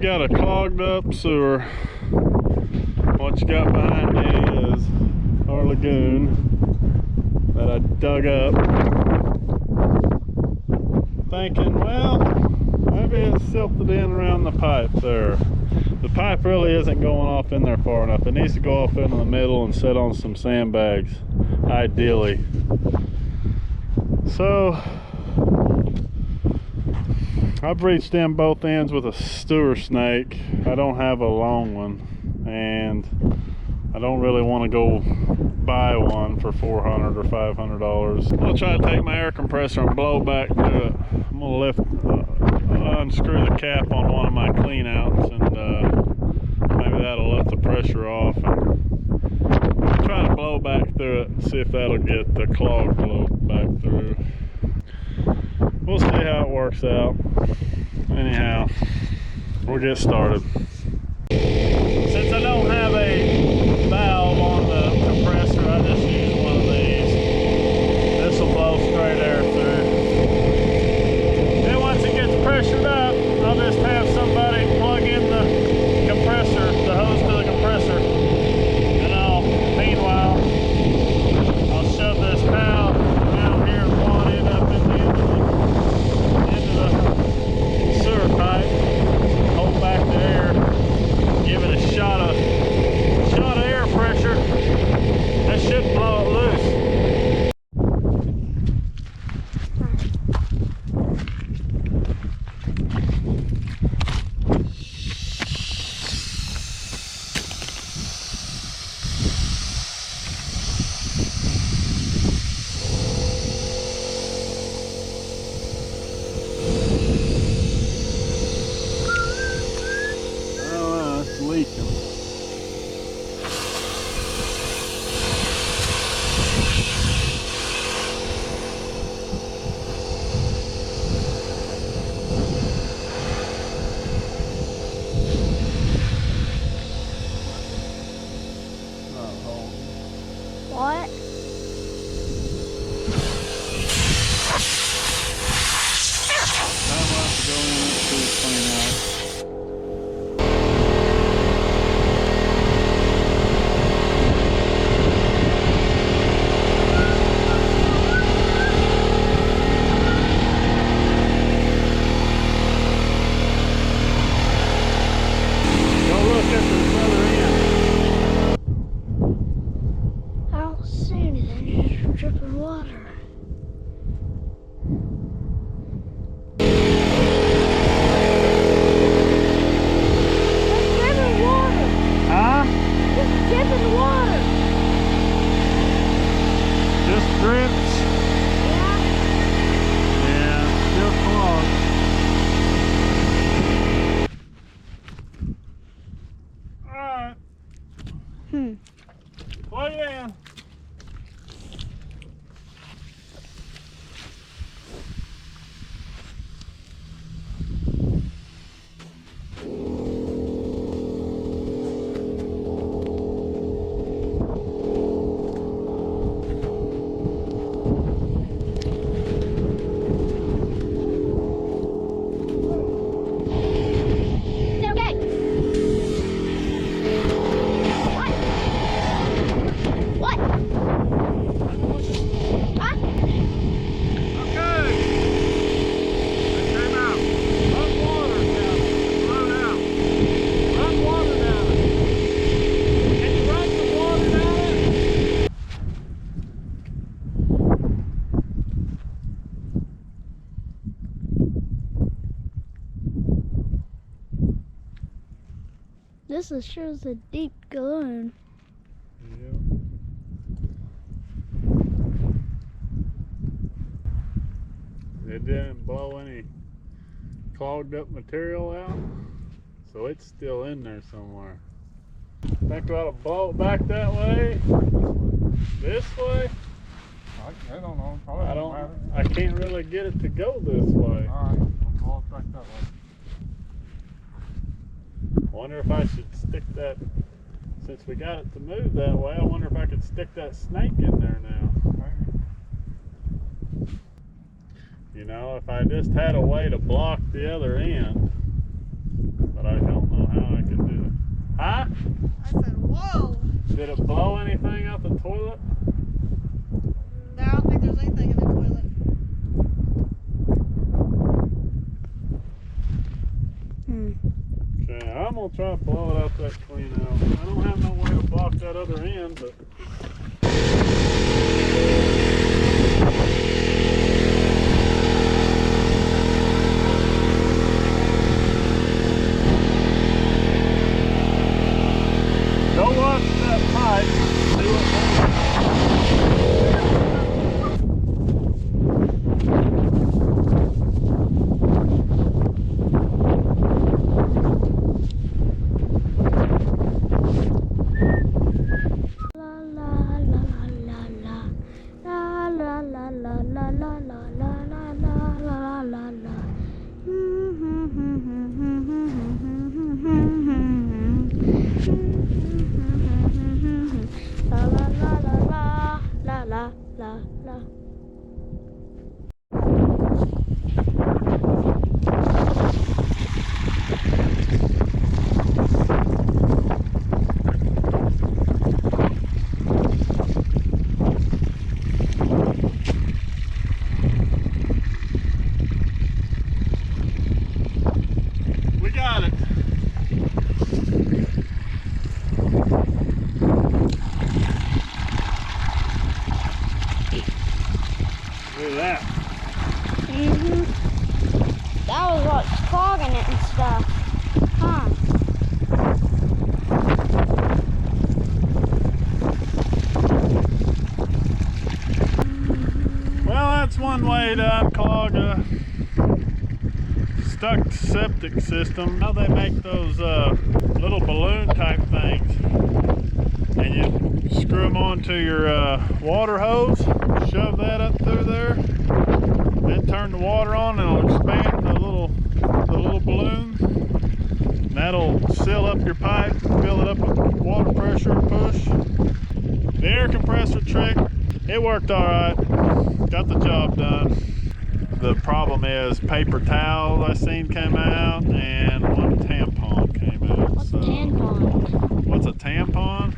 got a clogged up sewer. What you got behind me is our lagoon that I dug up, thinking, well, maybe it's silted in around the pipe there. The pipe really isn't going off in there far enough. It needs to go off into the middle and sit on some sandbags, ideally. So I've reached in both ends with a sewer snake. I don't have a long one, and I don't really want to go buy one for $400 or $500. I'm gonna try to take my air compressor and blow back to it. I'm gonna lift, unscrew the cap on one of my clean outs, and maybe that'll let the pressure off. And try to blow back through it and see if that'll get the clog blow back through. We'll see how it works out. Anyhow, we'll get started. Since I don't have a valve on the compressor, I just use one of these. This will blow straight air through. Then once it gets pressured up, I'll just have somebody plug in the compressor, the hose to the compressor, and meanwhile, I'll shove this valve down here and wad it up into the sewer pipe, hold back the air, give it a shot of air pressure. That should blow it loose. Leaking. What? I'm going to have to go in and see it clean out. Dripping water. It's dripping water. Huh? It's dripping water. Just drips. Yeah. Yeah, still clogged. Alright. Plug it in. This is sure is a deep galloon. Yeah. It didn't blow any clogged up material out, so it's still in there somewhere. Think we ought to blow it back that way? This way? I don't know. I can't really get it to go this way. Alright, I'll blow it back that way. I wonder if I should stick that, since we got it to move that way, I wonder if I could stick that snake in there now. You know, if I just had a way to block the other end, but I don't Did it blow anything out the toilet? I don't think there's anything in the toilet. Okay, I'm gonna try to blow it out that clean out. I don't have no way to block that other end, but go watch that pipe. See what's we got it. Look at that. That was what's clogging it and stuff. Huh. Well, that's one way to unclog a stuck septic system. Now they make those little balloon type things, and you screw them onto your water hose, shove that up through there, then turn the water on and it'll expand the little balloon. And that'll seal up your pipe, fill it up with water pressure and push. The air compressor trick, it worked all right, got the job done. The problem is paper towels I seen came out and one tampon came out. What's a tampon? What's a tampon?